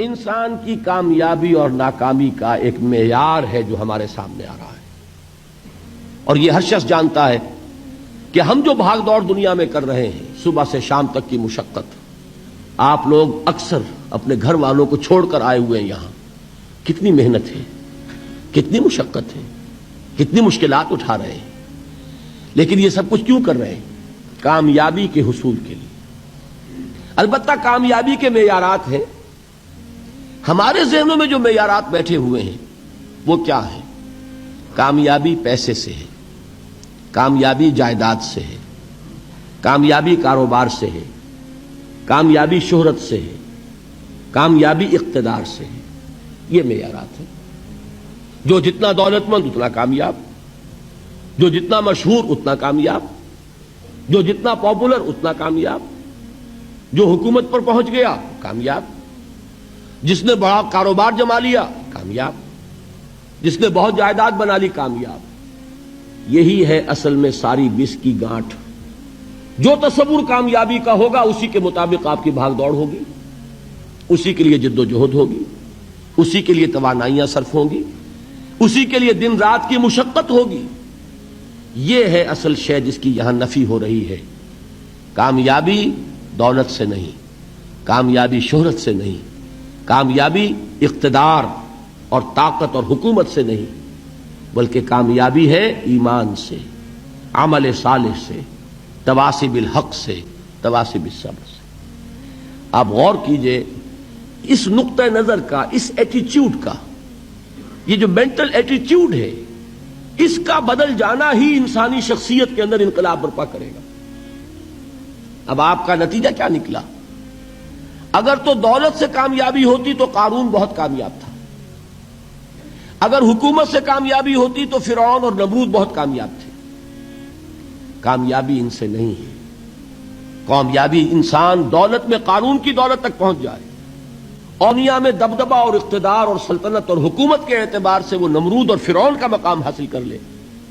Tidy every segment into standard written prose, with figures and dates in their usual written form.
انسان کی کامیابی اور ناکامی کا ایک معیار ہے جو ہمارے سامنے آ رہا ہے، اور یہ ہر شخص جانتا ہے کہ ہم جو بھاگ دوڑ دنیا میں کر رہے ہیں، صبح سے شام تک کی مشقت، آپ لوگ اکثر اپنے گھر والوں کو چھوڑ کر آئے ہوئے ہیں یہاں، کتنی محنت ہے، کتنی مشقت ہے، کتنی مشکلات اٹھا رہے ہیں، لیکن یہ سب کچھ کیوں کر رہے ہیں؟ کامیابی کے حصول کے لیے۔ البتہ کامیابی کے معیارات ہیں، ہمارے ذہنوں میں جو معیارات بیٹھے ہوئے ہیں وہ کیا ہیں؟ کامیابی پیسے سے ہے، کامیابی جائیداد سے ہے، کامیابی کاروبار سے ہے، کامیابی شہرت سے ہے، کامیابی اقتدار سے ہے۔ یہ معیارات ہیں۔ جو جتنا دولت مند اتنا کامیاب، جو جتنا مشہور اتنا کامیاب، جو جتنا پاپولر اتنا کامیاب، جو حکومت پر پہنچ گیا کامیاب، جس نے بڑا کاروبار جما لیا کامیاب، جس نے بہت جائیداد بنا لی کامیاب۔ یہی ہے اصل میں ساری بس کی گانٹھ۔ جو تصور کامیابی کا ہوگا اسی کے مطابق آپ کی بھاگ دوڑ ہوگی، اسی کے لیے جد و جہد ہوگی، اسی کے لیے توانائیاں صرف ہوں گی، اسی کے لیے دن رات کی مشقت ہوگی۔ یہ ہے اصل شے جس کی یہاں نفی ہو رہی ہے۔ کامیابی دولت سے نہیں، کامیابی شہرت سے نہیں، کامیابی اقتدار اور طاقت اور حکومت سے نہیں، بلکہ کامیابی ہے ایمان سے، عمل صالح سے، تواصی بالحق سے، تواصی بالصبر سے۔ آپ غور کیجئے اس نقطہ نظر کا، اس ایٹیچیوڈ کا، یہ جو مینٹل ایٹیچیوڈ ہے، اس کا بدل جانا ہی انسانی شخصیت کے اندر انقلاب برپا کرے گا۔ اب آپ کا نتیجہ کیا نکلا؟ اگر تو دولت سے کامیابی ہوتی تو قارون بہت کامیاب تھا، اگر حکومت سے کامیابی ہوتی تو فرعون اور نمرود بہت کامیاب تھے۔ کامیابی ان سے نہیں ہے۔ کامیابی انسان دولت میں قارون کی دولت تک پہنچ جائے، اور دنیا میں دبدبہ اور اقتدار اور سلطنت اور حکومت کے اعتبار سے وہ نمرود اور فرعون کا مقام حاصل کر لے،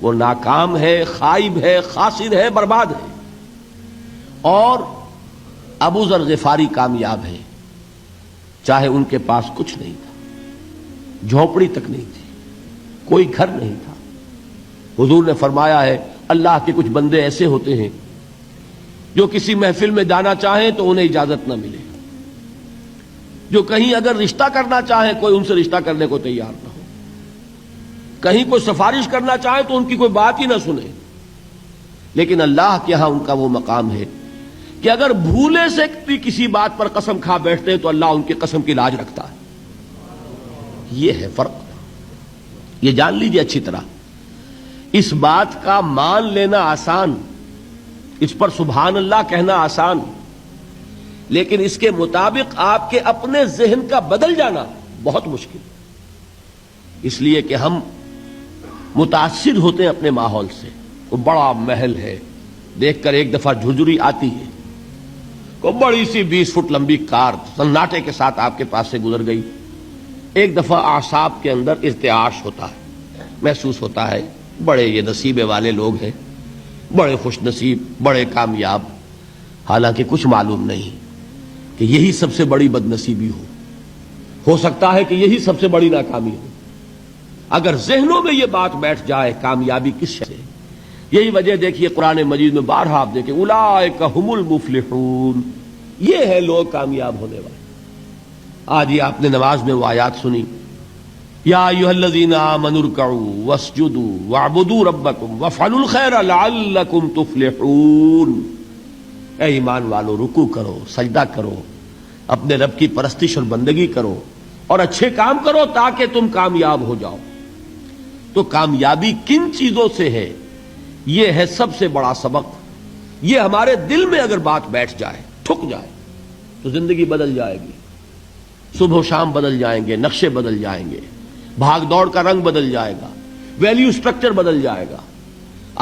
وہ ناکام ہے، خائب ہے، خاسر ہے، برباد ہے۔ اور ابو ذر غفاری کامیاب ہے، چاہے ان کے پاس کچھ نہیں تھا، جھونپڑی تک نہیں تھی، کوئی گھر نہیں تھا۔ حضور نے فرمایا ہے اللہ کے کچھ بندے ایسے ہوتے ہیں جو کسی محفل میں جانا چاہیں تو انہیں اجازت نہ ملے، جو کہیں اگر رشتہ کرنا چاہیں کوئی ان سے رشتہ کرنے کو تیار نہ ہو، کہیں کوئی سفارش کرنا چاہے تو ان کی کوئی بات ہی نہ سنے۔ لیکن اللہ کے ہاں ان کا وہ مقام ہے کہ اگر بھولے سے بھی کسی بات پر قسم کھا بیٹھتے ہیں تو اللہ ان کی قسم کی لاج رکھتا ہے۔ یہ ہے فرق، یہ جان لیجیے اچھی طرح۔ اس بات کا مان لینا آسان، اس پر سبحان اللہ کہنا آسان، لیکن اس کے مطابق آپ کے اپنے ذہن کا بدل جانا بہت مشکل، اس لیے کہ ہم متاثر ہوتے ہیں اپنے ماحول سے۔ وہ بڑا محل ہے، دیکھ کر ایک دفعہ جھرجھری آتی ہے، کوئی بڑی سی 20 فٹ لمبی کار سناٹے کے ساتھ آپ کے پاس سے گزر گئی، ایک دفعہ اعصاب کے اندر ارتعاش ہوتا ہے، محسوس ہوتا ہے بڑے یہ نصیبے والے لوگ ہیں، بڑے خوش نصیب، بڑے کامیاب، حالانکہ کچھ معلوم نہیں کہ یہی سب سے بڑی بد نصیبی ہو سکتا ہے کہ یہی سب سے بڑی ناکامی ہو۔ اگر ذہنوں میں یہ بات بیٹھ جائے کامیابی کس شے سے، یہی وجہ دیکھیے قرآن مجید میں بارہا آپ دیکھیں اولئک ھم المفلحون، یہ ہے لوگ کامیاب ہونے والے۔ آج یہ آپ نے نماز میں وہ آیات سنی، یا ایھا الذین آمنوا ارکعوا واسجدوا واعبدوا ربکم وافعلوا الخیر لعلکم تفلحون۔ اے ایمان والو، رکوع کرو، سجدہ کرو، اپنے رب کی پرستش اور بندگی کرو، اور اچھے کام کرو تاکہ تم کامیاب ہو جاؤ۔ تو کامیابی کن چیزوں سے ہے، یہ ہے سب سے بڑا سبق۔ یہ ہمارے دل میں اگر بات بیٹھ جائے، ٹھک جائے، تو زندگی بدل جائے گی، صبح و شام بدل جائیں گے، نقشے بدل جائیں گے، بھاگ دوڑ کا رنگ بدل جائے گا، ویلیو سٹرکچر بدل جائے گا۔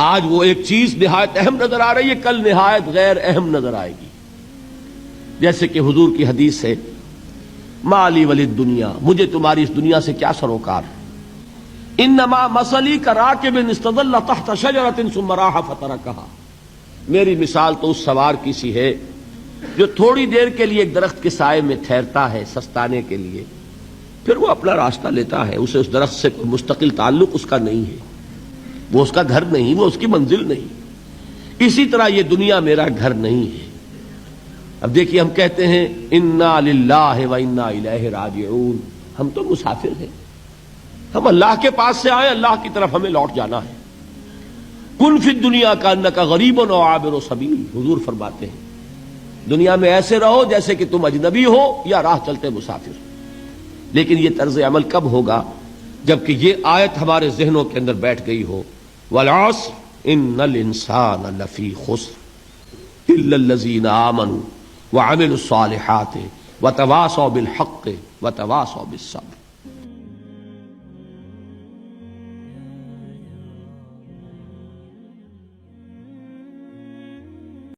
آج وہ ایک چیز نہایت اہم نظر آ رہی ہے، کل نہایت غیر اہم نظر آئے گی۔ جیسے کہ حضور کی حدیث ہے مالی ولد دنیا، مجھے تمہاری اس دنیا سے کیا سروکار، انما مثلی کراکب استظل تحت شجرۃ ثم راح فترکھا، میری مثال تو اس سوار کی سی ہے جو تھوڑی دیر کے لیے ایک درخت کے سائے میں ٹھہرتا ہے سستانے کے لیے، پھر وہ اپنا راستہ لیتا ہے، اسے اس درخت سے کوئی مستقل تعلق اس کا نہیں ہے، وہ اس کا گھر نہیں، وہ اس کی منزل نہیں۔ اسی طرح یہ دنیا میرا گھر نہیں ہے۔ اب دیکھیے ہم کہتے ہیں انا للہ و انا الیہ راجعون، ہم تو مسافر ہیں، ہم اللہ کے پاس سے آئے، اللہ کی طرف ہمیں لوٹ جانا ہے۔ کن فی الدنیا کانک غریب و عابر سبیل، حضور فرماتے ہیں دنیا میں ایسے رہو جیسے کہ تم اجنبی ہو یا راہ چلتے مسافر۔ لیکن یہ طرز عمل کب ہوگا؟ جبکہ یہ آیت ہمارے ذہنوں کے اندر بیٹھ گئی ہو، والعصر ان الانسان لفی خسر الا الذین آمنوا وعملوا الصالحات وتواصوا بالحق وتواصوا بالصبر۔